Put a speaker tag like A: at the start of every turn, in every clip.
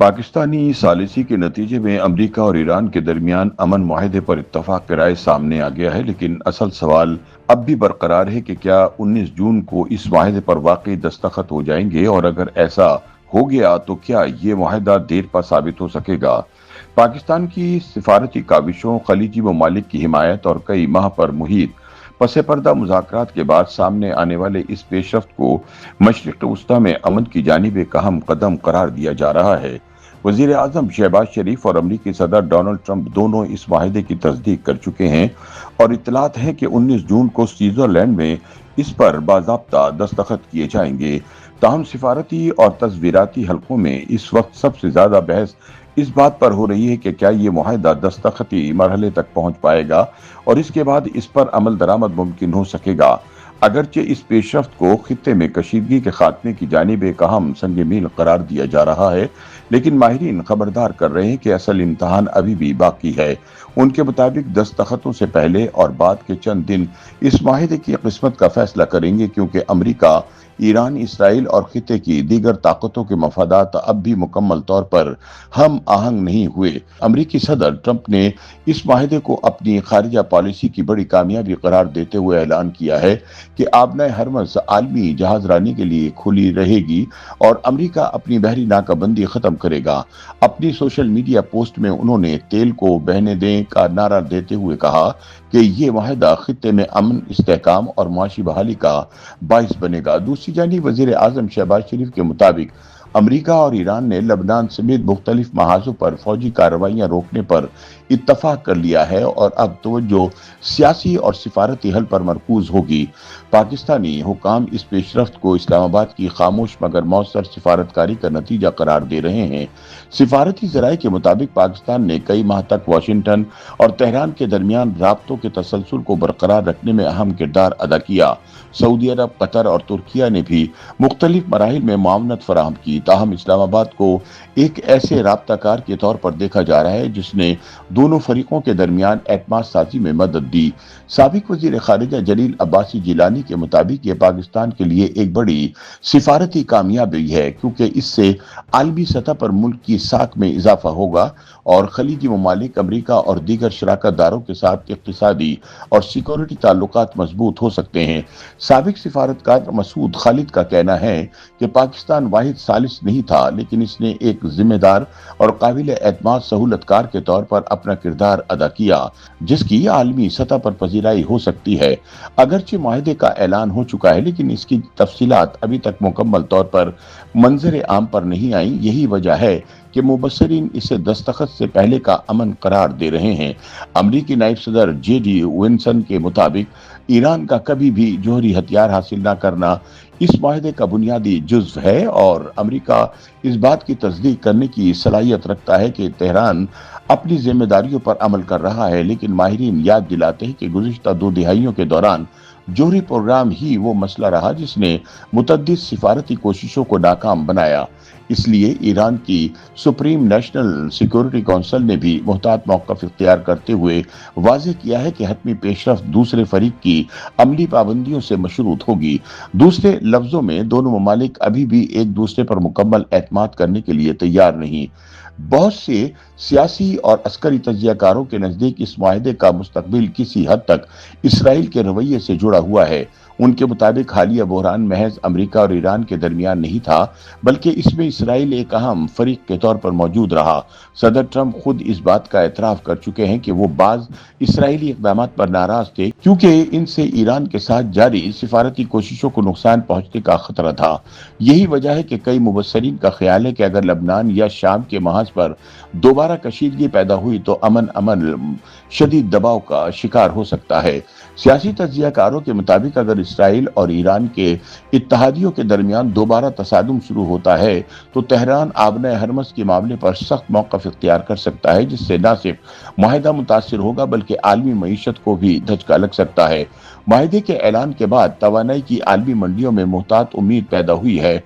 A: पाकिस्तानी सालिसी के नतीजे में अमेरिका और ईरान के दरमियान अमन मुआहदे पर इत्तफाक राय सामने आ गया है, लेकिन असल सवाल अब भी बरकरार है कि क्या 19 जून को इस मुआहदे पर वाकई दस्तखत हो जाएंगे, और अगर ऐसा हो गया तो क्या ये मुआहदा देर पा साबित हो सकेगा। पाकिस्तान की सिफारती काविशों, खलीजी ममालिक की हिमायत और कई माह पर मुहित पसे पर्दा मुज़ाकरात के बाद सामने आने वाले इस पेशरफ्त को मशरिक़ वस्ता में अमन की जानिब एक अहम कदम करार दिया जा रहा है। वज़ीर आज़म शहबाज शरीफ और अमरीकी सदर डोनाल्ड ट्रंप दोनों इस माहिदे की तस्दीक कर चुके हैं और इत्तलात है कि 19 जून को स्विट्ज़रलैंड में इस पर बाज़ाब्ता दस्तखत किए जाएंगे। ताहम सिफारती और तस्वीराती हलकों में इस वक्त सबसे ज़्यादा बहस इस बात पर हो रही है कि क्या ये मुआहदा दस्तखती मरहले तक पहुंच पाएगा और इसके बाद इस पर अमल दरामद मुमकिन हो सकेगा। अगरचे इस पेशरफ्त को खित्ते में कशीदगी के खात्मे की जानिब एक अहम संग मील करार दिया जा रहा है, लेकिन माहिरीन खबरदार कर रहे हैं कि असल इम्तहान अभी भी बाकी है। उनके मुताबिक दस्तखतों से पहले और बाद के चंद दिन इस माहिदे की किस्मत का फैसला करेंगे, क्योंकि अमरीका, ईरान, इसराइल और खित्ते की दीगर ताकतों के मफादात अब भी मुकम्मल तौर पर हम आहंग नहीं हुए। अमरीकी सदर ट्रंप ने इस माहिदे को अपनी खारिजा पॉलिसी की बड़ी कामयाबी करार देते हुए ऐलान किया है कि आबनाए हरमज़ आलमी जहाजरानी के लिए खुली रहेगी और अमरीका अपनी बहरी नाकाबंदी खत्म करेगा। अपनी सोशल मीडिया पोस्ट में उन्होंने तेल को बहने दें का नारा देते हुए कहा कि ये माहिदा खित्ते में अमन, इस्तेहकाम और मुआशी बहाली का बाइस बनेगा। दूसरी जानिब वज़ीर आज़म शहबाज शरीफ के मुताबिक अमरीका और ईरान ने लबनान समेत मुख्तलिफ महाजों पर फौजी कार्रवाइयां रोकने पर इत्तफाक कर लिया है और अब तवज्जो सियासी और सिफारती हल पर मरकूज होगी। पाकिस्तानी हुकाम इस पेशरफ्त को इस्लामाबाद की खामोश मगर मौसर सिफारतकारी का नतीजा करार दे रहे हैं। सिफारती ज़राए के मुताबिक पाकिस्तान ने कई माह तक वाशिंगटन और तेहरान के दरमियान राब्तों के तसलसल को बरकरार रखने में अहम किरदार अदा किया। सऊदी अरब, कतर और तुर्किया ने भी मुख्तलिफ मराहिल में मुआवनत फराहम की। ताहम इस्लामाबाद को एक ऐसे राब्ताकार के तौर पर देखा जा रहा है जिसने दोनों फरीकों के दरमियान एतमाद साजी में मदद दी। साबिक वजीर खारिजा जलील अब्बासी जिलानी के मुताबिक ये पाकिस्तान के लिए एक बड़ी सिफारती कामयाबी है, क्योंकि इससे आलमी सतह पर मुल्क की साख में इजाफा होगा और खलीजी ममालिक, अमरीका और दीगर शराकतदारों के साथ इक्तिसादी और सिक्योरिटी ताल्लुकात मजबूत हो सकते हैं। साबिक सिफारतकार मसूद खालिद का कहना है कि पाकिस्तान वाहिद सालिस नहीं था, लेकिन इसने एक जिम्मेदार और काबिल एतमाद सहूलतकार के तौर पर अपना किरदार अदा किया, जिसकी आलमी सतह पर पजीराई हो सकती है। अगरचे माहिदे का ऐलान हो चुका है, लेकिन इसकी तफसीलात अभी तक मुकम्मल तौर पर मंजर आम पर नहीं आई। यही वजह है कि मुबस्सरीन इसे दस्तखत से पहले का अमन करार दे रहे हैं। अमरीकी नायब सदर JD विंसन के मुताबिक ईरान का कभी भी जोहरी हथियार हासिल न करना इस माहिदे का बुनियादी जुज़्व है और अमरीका इस बात की तस्दीक करने की सलाहियत रखता है कि तेहरान अपनी जिम्मेदारियों पर अमल कर रहा है, लेकिन माहिरीन याद दिलाते हैं कि गुज़िश्ता 2 दिहाइयों के दौरान जोहरी प्रोग्राम ही वो मसला रहा जिसने मुतअद्दिद सिफारती कोशिशों को नाकाम बनाया। इसलिए ईरान की सुप्रीम नेशनल सिक्योरिटी काउंसिल ने भी मुहतात मौक़िफ़ इख्तियार करते हुए वाज़ेह किया है कि हतमी पेशरफ्त दूसरे फरीक की अमली पाबंदियों से मशरूत होगी। दूसरे लफ्ज़ों में दोनों ममालिक अभी भी एक दूसरे पर मुकम्मल एतमाद करने के लिए तैयार नहीं। बहुत से सियासी और अस्करी तज्ज़ियाकारों के नज़दीक इस मुआहदे का मुस्तकबिल किसी हद तक इसराइल के रवैये से जुड़ा हुआ है। उनके मुताबिक हालिया बहरान महज अमरीका और ईरान के दरमियान नहीं था, बल्कि इसमें इसराइल एक अहम फरीक के तौर पर मौजूद रहा। सदर ट्रंप खुद इस बात का एतराफ़ कर चुके हैं कि वो बाज़ इसराइली इक़दामात पर नाराज़ थे, क्योंकि इनसे ईरान के साथ जारी सिफारती कोशिशों को नुकसान पहुंचने का खतरा था। यही वजह है कि कई मुबस्सरीन का ख्याल है कि अगर लबनान या शाम के महाज पर दोबारा कशीदगी पैदा हुई तो अमन शदीद दबाव का शिकार हो सकता है। सियासी तज्ज़ियाकारों के मुताबिक अगर इसराइल और ईरान के इत्तहादियों के दरमियान दोबारा तसादुम शुरू होता है तो तेहरान आबनाए हरमज़ के मामले पर सख्त मौक़िफ़ इख्तियार कर सकता है, जिससे न सिर्फ मुआहिदा मुतासिर होगा बल्कि आलमी मईशत को भी धचका लग सकता है। मुआहिदे के ऐलान के बाद तवानाई की आलमी मंडियों में मुहतात उम्मीद पैदा हुई है।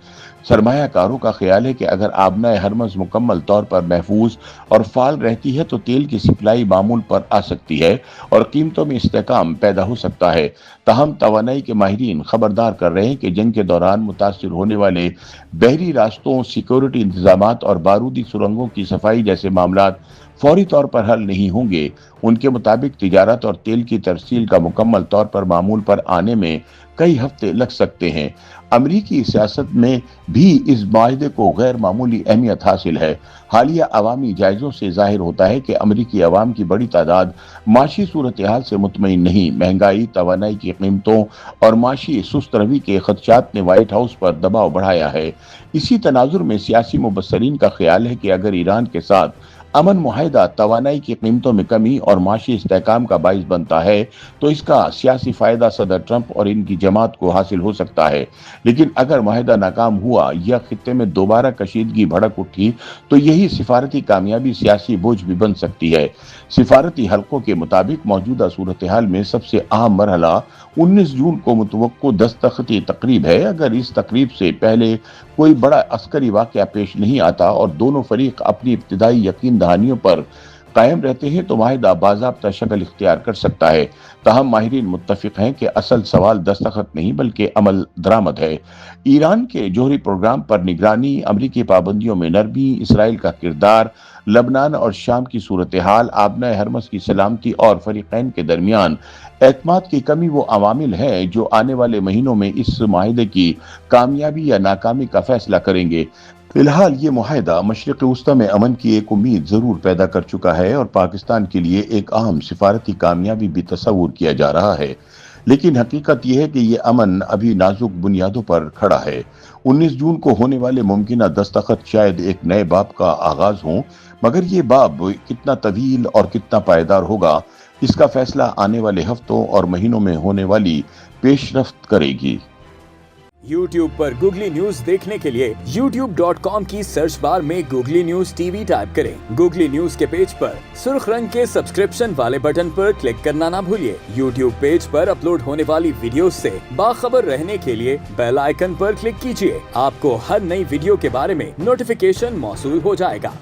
A: सरमाया कारों का ख्याल है कि अगर आबना हरमज मुकम्मल तौर पर महफूज और फाल रहती है तो तेल की सप्लाई मामूल पर आ सकती है और कीमतों में इस्तेहकाम पैदा हो सकता है। ताहम तवानाई के माहिरीन खबरदार कर रहे हैं कि जंग के दौरान मुतासिर होने वाले बहरी रास्तों, सिक्योरिटी इंतजामात और बारूदी सुरंगों की सफाई जैसे मामलात फौरी तौर पर हल नहीं होंगे। उनके मुताबिक तिजारत और तेल की तरसील का मुकम्मल तौर पर मामूल पर आने में कई हफ्ते लग सकते हैं। अमरीकी सियासत में भी इस माहदे को गैर मामूली अहमियत हासिल है। हालिया अवामी जायजों से जाहिर होता है कि अमरीकी अवाम की बड़ी तादाद माशी सूरत हाल से मुतमईन नहीं। महंगाई, तवानाई की कीमतों और माशी सुस्त रवी के खदशात ने व्हाइट हाउस पर दबाव बढ़ाया है। इसी तनाजुर में सियासी मुबस्सरीन का ख्याल है कि अगर ईरान के साथ अमन मुआहिदा तवानाई की कीमतों में कमी और माशी इस्तेहकाम का बाइस बनता है तो इसका सियासी फायदा सदर ट्रंप और इनकी जमात को हासिल हो सकता है। लेकिन अगर मुआहिदा नाकाम हुआ या खित्ते में दोबारा कशीदगी भड़क उठी तो यही सिफारती कामयाबी सियासी बोझ भी बन सकती है। सिफारती हलकों के मुताबिक मौजूदा सूरत हाल में सबसे अहम मरहला 19 जून को मुतवक्को दस्तखती तकरीब है। अगर इस तकरीब से पहले कोई बड़ा अस्करी वाक़या पेश नहीं आता और दोनों फरीक अपनी इब्तिदाई यकीन दहानियों पर कायम रहते हैं तो माहिदा बाज़ाब्ता शक्ल इख्तियार कर सकता है। ताहम माहिरीन मुत्तफिक हैं कि असल सवाल दस्तखत नहीं बल्कि अमल दरामद है। ईरान के जोहरी प्रोग्राम पर निगरानी, अमरीकी पाबंदियों में नरमी, इसराइल का किरदार, लबनान और शाम की सूरत हाल, आबना हरमस की सलामती और फरीकैन के दरमियान एतमाद की कमी वो अवामिल हैं जो आने वाले महीनों में इस माहिदे की कामयाबी या नाकामी का फैसला करेंगे। फिलहाल ये मुआहिदा मशरिक़ वस्ता में अमन की एक उम्मीद जरूर पैदा कर चुका है और पाकिस्तान के लिए एक अहम सिफारती कामयाबी भी तस्वुर किया जा रहा है। लेकिन हकीकत यह है कि ये अमन अभी नाजुक बुनियादों पर खड़ा है। 19 जून को होने वाले मुमकिना दस्तखत शायद एक नए बाब का आगाज हो, मगर ये बाब कितना तवील और कितना पायदार होगा इसका फैसला आने वाले हफ्तों और महीनों में होने वाली पेशरफ्त करेगी।
B: YouTube पर गूगली न्यूज देखने के लिए youtube.com की सर्च बार में गूगली न्यूज टीवी टाइप करें। गूगली न्यूज के पेज पर सुर्ख रंग के सब्सक्रिप्शन वाले बटन पर क्लिक करना ना भूलिए। YouTube पेज पर अपलोड होने वाली वीडियो से बाखबर रहने के लिए बेल आइकन पर क्लिक कीजिए। आपको हर नई वीडियो के बारे में नोटिफिकेशन मौसूल हो जाएगा।